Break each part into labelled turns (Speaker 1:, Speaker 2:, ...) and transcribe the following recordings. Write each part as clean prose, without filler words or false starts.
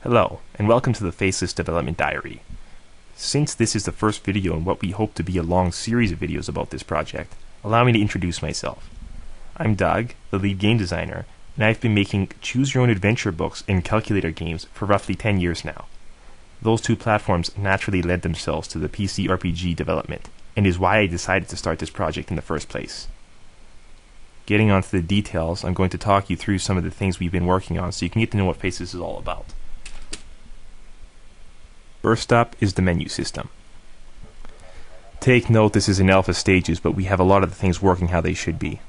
Speaker 1: Hello, and welcome to the Faceless Development Diary. Since this is the first video in what we hope to be a long series of videos about this project, allow me to introduce myself. I'm Doug, the lead game designer, and I've been making choose-your-own-adventure books and calculator games for roughly 10 years now. Those two platforms naturally led themselves to the PC RPG development, and is why I decided to start this project in the first place. Getting onto the details, I'm going to talk you through some of the things we've been working on so you can get to know what Faceless is all about. First up is the menu system. Take note this is in alpha stages, but we have a lot of the things working how they should be.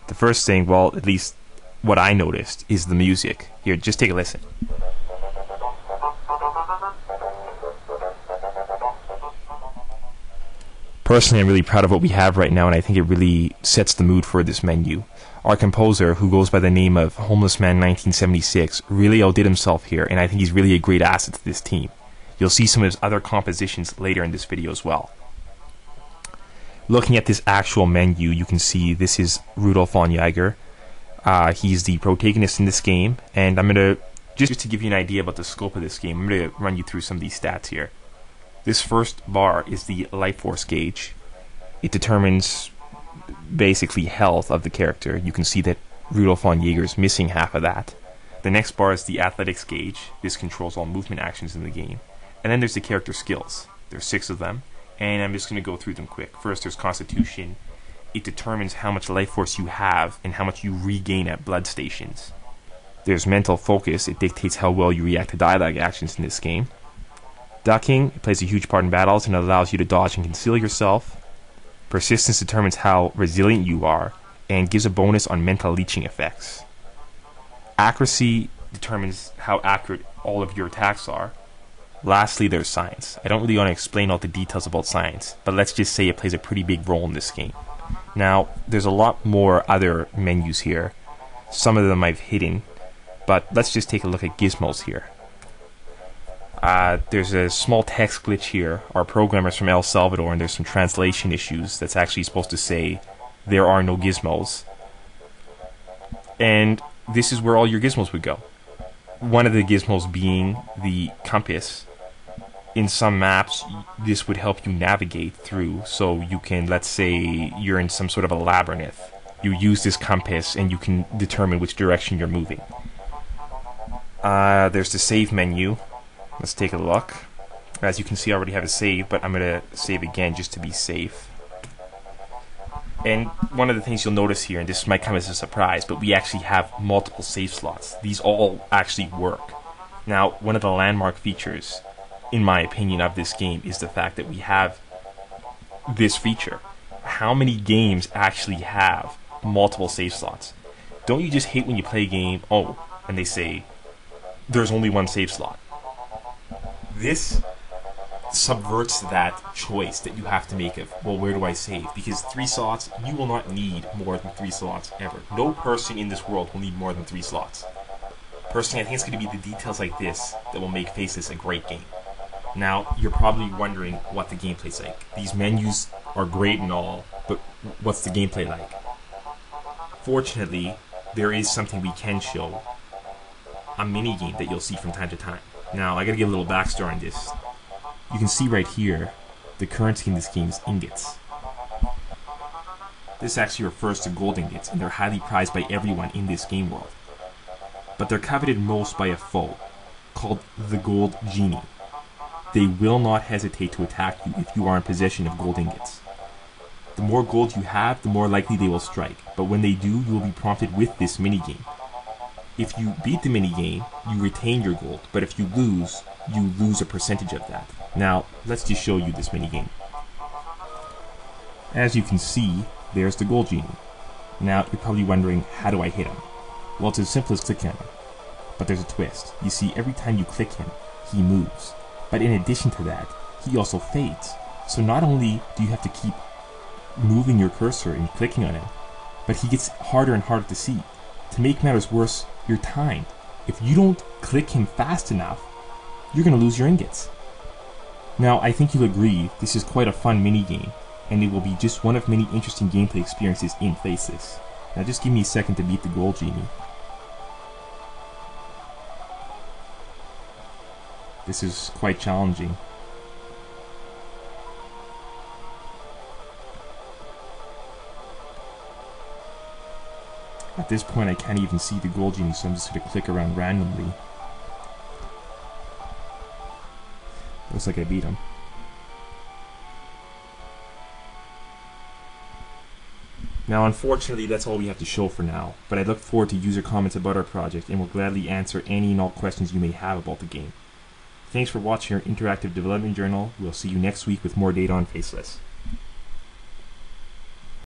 Speaker 1: The first thing, well, at least what I noticed, is the music. Here, just take a listen. Personally, I'm really proud of what we have right now, and I think it really sets the mood for this menu. Our composer, who goes by the name of Homeless Man 1976, really outdid himself here, and I think he's really a great asset to this team. You'll see some of his other compositions later in this video as well. Looking at this actual menu, you can see this is Rudolf von Jaeger. He's the protagonist in this game, and I'm going to, just to give you an idea about the scope of this game, I'm going to run you through some of these stats here. This first bar is the life force gauge. It determines basically health of the character. You can see that Rudolf von Jaeger is missing half of that. The next bar is the athletics gauge. This controls all movement actions in the game. And then there's the character skills. There's 6 of them, and I'm just going to go through them quick. First, there's Constitution. It determines how much life force you have and how much you regain at blood stations. There's Mental Focus. It dictates how well you react to dialogue actions in this game. Ducking, it plays a huge part in battles and allows you to dodge and conceal yourself. Persistence determines how resilient you are and gives a bonus on mental leeching effects. Accuracy determines how accurate all of your attacks are. Lastly, there's Science. I don't really want to explain all the details about Science, but let's just say it plays a pretty big role in this game. Now, there's a lot more other menus here. Some of them I've hidden, but let's just take a look at gizmos here. There's a small text glitch here. Our programmer's from El Salvador, and there's some translation issues that's actually supposed to say there are no gizmos. And this is where all your gizmos would go. One of the gizmos being the compass. In some maps, this would help you navigate through, so you can, let's say, you're in some sort of a labyrinth. You use this compass and you can determine which direction you're moving. There's the save menu. Let's take a look. As you can see, I already have a save, but I'm going to save again just to be safe. And one of the things you'll notice here, and this might come as a surprise, but we actually have multiple save slots. These all actually work. Now, one of the landmark features, in my opinion, of this game is the fact that we have this feature. How many games actually have multiple save slots? Don't you just hate when you play a game, and they say, there's only one save slot? This subverts that choice that you have to make of, well, where do I save? Because 3 slots, you will not need more than 3 slots ever. No person in this world will need more than 3 slots. Personally, I think it's going to be the details like this that will make Faceless a great game. Now, you're probably wondering what the gameplay's like. These menus are great and all, but what's the gameplay like? Fortunately, there is something we can show. A mini-game that you'll see from time to time. Now, I gotta give a little backstory on this. You can see right here, the currency in this game is ingots. This actually refers to gold ingots, and they're highly prized by everyone in this game world. But they're coveted most by a foe, called the Gold Genie. They will not hesitate to attack you if you are in possession of gold ingots. The more gold you have, the more likely they will strike, but when they do, you will be prompted with this minigame. If you beat the minigame, you retain your gold, but if you lose a percentage of that. Now, let's just show you this minigame. As you can see, there's the Gold Genie. Now, you're probably wondering, how do I hit him? Well, it's as simple as clicking on him. But there's a twist. You see, every time you click him, he moves. But in addition to that, he also fades. So not only do you have to keep moving your cursor and clicking on him, but he gets harder and harder to see. To make matters worse, your time. If you don't click him fast enough, you're going to lose your ingots. Now, I think you'll agree this is quite a fun mini-game, and it will be just one of many interesting gameplay experiences in Faceless. Now just give me a second to beat the Gold Genie. This is quite challenging. At this point I can't even see the gold genie, so I'm just going to click around randomly. Looks like I beat him. Now unfortunately that's all we have to show for now, but I look forward to user comments about our project and will gladly answer any and all questions you may have about the game. Thanks for watching our interactive development journal. We'll see you next week with more data on Faceless.